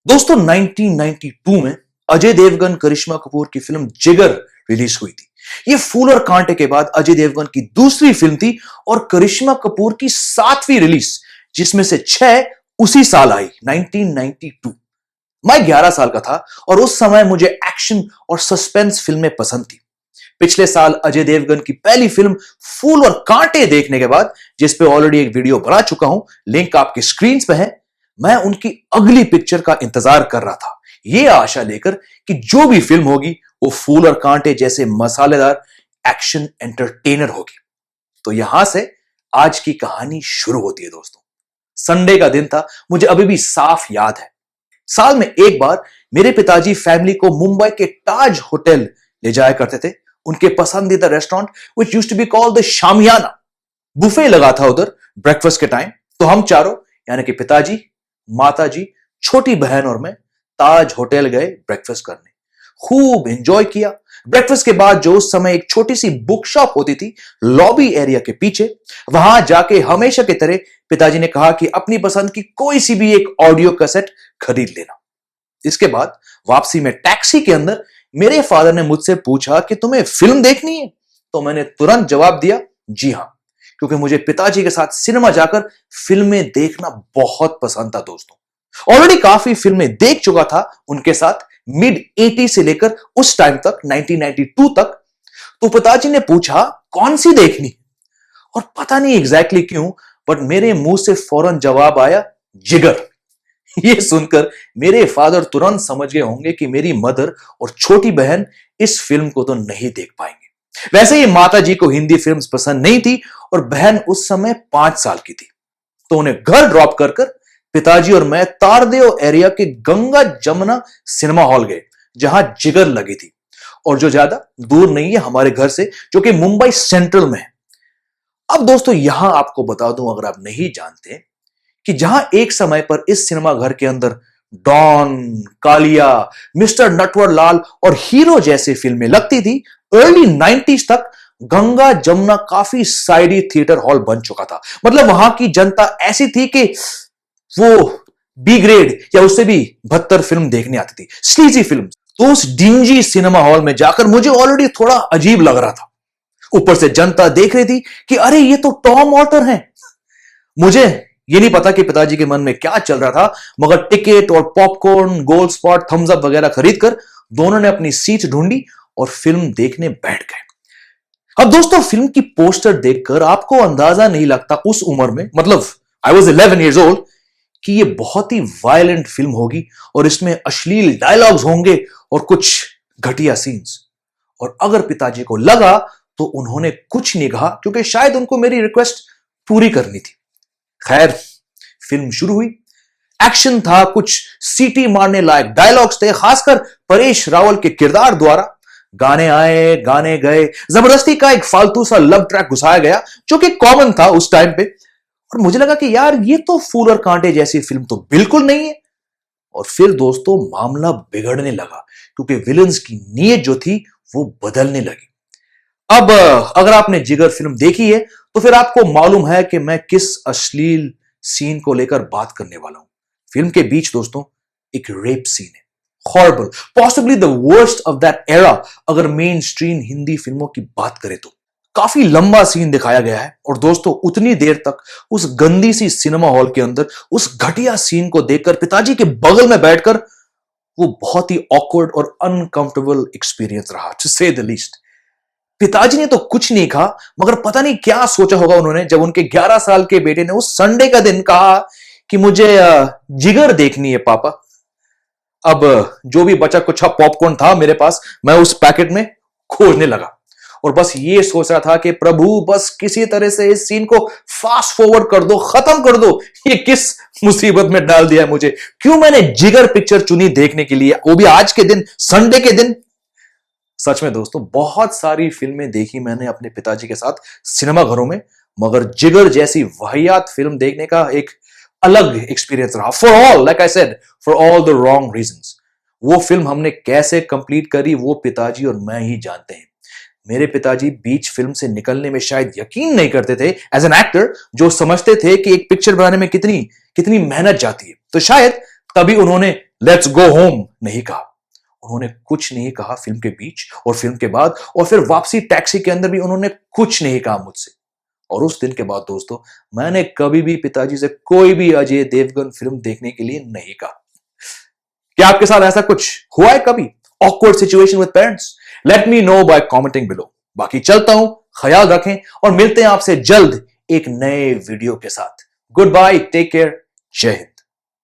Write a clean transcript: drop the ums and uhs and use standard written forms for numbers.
दोस्तों 1992 में अजय देवगन करिश्मा कपूर की फिल्म जिगर रिलीज हुई थी। ये फूल और कांटे के बाद अजय देवगन की दूसरी फिल्म थी और करिश्मा कपूर की 7वीं रिलीज, जिसमें से 6 उसी साल आई 1992। मैं 11 साल का था और उस समय मुझे एक्शन और सस्पेंस फिल्में पसंद थी। पिछले साल अजय देवगन की पहली फिल्म फूल और कांटे देखने के बाद, जिस पे ऑलरेडी एक वीडियो बना चुका हूं, लिंक आपकी स्क्रीन पे है, मैं उनकी अगली पिक्चर का इंतजार कर रहा था, यह आशा लेकर कि जो भी फिल्म होगी वो फूल और कांटे जैसे मसालेदार एक्शन एंटरटेनर होगी। तो यहां से आज की कहानी शुरू होती है दोस्तों। संडे का दिन था, मुझे अभी भी साफ याद है। साल में एक बार मेरे पिताजी फैमिली को मुंबई के ताज होटल ले जाया करते थे, उनके पसंदीदा restaurant which used to be called the Shamiana. Buffet लगा था उधर ब्रेकफास्ट के टाइम, तो हम चारों यानी कि पिताजी, माताजी, छोटी बहन और मैं ताज होटल गए ब्रेकफास्ट करने। खूब एंजॉय किया। ब्रेकफास्ट के बाद जो उस समय एक छोटी सी बुक शॉप होती थी लॉबी एरिया के पीछे, वहां जाके हमेशा की तरह पिताजी ने कहा कि अपनी पसंद की कोई सी भी एक ऑडियो कैसेट खरीद लेना। इसके बाद वापसी में टैक्सी के अंदर मेरे फादर ने मुझसे पूछा कि तुम्हें फिल्म देखनी है, तो मैंने तुरंत जवाब दिया जी हां, क्योंकि मुझे पिताजी के साथ सिनेमा जाकर फिल्में देखना बहुत पसंद था दोस्तों। ऑलरेडी काफी फिल्में देख चुका था उनके साथ मिड 80 से लेकर उस टाइम तक 1992 तक। तो पिताजी ने पूछा कौन सी देखनी, और पता नहीं एग्जैक्टली क्यों बट मेरे मुंह से फौरन जवाब आया जिगर। ये सुनकर मेरे फादर तुरंत समझ गए होंगे कि मेरी मदर और छोटी बहन इस फिल्म को तो नहीं देख पाएंगे। वैसे ही माता जी को हिंदी फिल्म्स पसंद नहीं थी और बहन उस समय 5 साल की थी, तो उन्हें घर ड्रॉप कर पिताजी और मैं तारदेव एरिया के गंगा जमुना सिनेमा हॉल गए, जहां जिगर लगी थी, और जो ज्यादा दूर नहीं है हमारे घर से, जो कि मुंबई सेंट्रल में है। अब दोस्तों यहां आपको बता दूं, अगर आप नहीं जानते, कि जहां एक समय पर इस सिनेमा घर के अंदर डॉन, कालिया, मिस्टर नटवर लाल और हीरो जैसी फिल्में लगती थी, अर्ली 90s तक गंगा जमुना काफी साइडी थिएटर हॉल बन चुका था। मतलब वहां की जनता ऐसी थी कि वो बी ग्रेड या उससे भी बदतर फिल्म देखने आती थी, स्लीजी फिल्म। तो उस डिंजी सिनेमा हॉल में जाकर मुझे ऑलरेडी थोड़ा अजीब लग रहा था। ऊपर से जनता देख रही थी कि अरे ये तो टॉम वॉल्टर हैं। मुझे ये नहीं पता कि पिताजी के मन में क्या चल रहा था, मगर टिकट और popcorn, Gold Spot, Thums Up वगैरह खरीदकर दोनों ने अपनी सीट ढूंढी और फिल्म देखने बैठ गए। अब दोस्तों फिल्म की पोस्टर देखकर आपको अंदाजा नहीं लगता उस उम्र में, मतलब आई वॉज 11 years old, कि ये बहुत ही वायलेंट फिल्म होगी और इसमें अश्लील डायलॉग्स होंगे और कुछ घटिया सीन्स। और अगर पिताजी को लगा तो उन्होंने कुछ नहीं कहा, क्योंकि शायद उनको मेरी रिक्वेस्ट पूरी करनी थी। खैर, फिल्म शुरू हुई। एक्शन था, कुछ सीटी मारने लायक डायलॉग्स थे, खासकर परेश रावल के किरदार द्वारा। गाने आए, गाने गए, जबरदस्ती का एक फालतू सा लव ट्रैक घुसाया गया, जो कि कॉमन था उस टाइम पे। और मुझे लगा कि यार ये तो फूल और कांटे जैसी फिल्म तो बिल्कुल नहीं है। और फिर दोस्तों मामला बिगड़ने लगा, क्योंकि विलन्स की नीयत जो थी वो बदलने लगी। अब अगर आपने जिगर फिल्म देखी है तो फिर आपको मालूम है कि मैं किस अश्लील सीन को लेकर बात करने वाला हूं। फिल्म के बीच दोस्तों एक रेप सीन है, horrible, possibly the worst of that era अगर मेन स्ट्रीम हिंदी फिल्मों की बात करें तो। काफी लंबा सीन दिखाया गया है और दोस्तों उतनी देर तक उस गंदी सी सिनेमा हॉल के अंदर उस घटिया सीन को देखकर पिताजी के बगल में बैठकर वो बहुत ही ऑकवर्ड और अनकंफर्टेबल एक्सपीरियंस रहा, टू से द लीस्ट। पिताजी ने तो कुछ नहीं कहा, मगर पता नहीं क्या सोचा होगा उन्होंने जब उनके 11 साल के बेटे ने उस संडे का दिन कहा कि मुझे जिगर देखनी है पापा। अब जो भी बचा कुछ पॉपकॉर्न था मेरे पास, मैं उस पैकेट में खोजने लगा और बस ये सोच रहा था कि प्रभु बस किसी तरह से इस सीन को फास्ट फॉरवर्ड कर दो, खत्म कर दो। ये किस मुसीबत में डाल दिया मुझे, क्यों मैंने जिगर पिक्चर चुनी देखने के लिए, वो भी आज के दिन, संडे के दिन। सच में दोस्तों बहुत सारी फिल्में देखी मैंने अपने पिताजी के साथ सिनेमा घरों में, मगर जिगर जैसी वाहियात फिल्म देखने का एक अलग एक्सपीरियंस रहा। For all, like I said, for all the wrong reasons. वो फिल्म हमने कैसे कंप्लीट करी वो पिताजी और मैं ही जानते हैं। मेरे पिताजी बीच फिल्म से निकलने में शायद यकीन नहीं करते थे एज एन एक्टर, जो समझते थे कि एक पिक्चर बनाने में कितनी मेहनत जाती है। तो शायद तभी उन्होंने लेट्स गो होम नहीं कहा। उन्होंने कुछ नहीं कहा फिल्म के बीच और फिल्म के बाद, और फिर वापसी टैक्सी के अंदर भी उन्होंने कुछ नहीं कहा मुझसे। और उस दिन के बाद दोस्तों, मैंने कभी भी पिताजी से कोई भी अजय देवगन फिल्म देखने के लिए नहीं कहा। क्या आपके साथ ऐसा कुछ हुआ है कभी? Awkward situation with parents? Let me know by commenting below. बाकी चलता हूं, ख्याल रखें और मिलते हैं आपसे जल्द एक नए वीडियो के साथ। गुड बाय, टेक केयर, जय हिंद।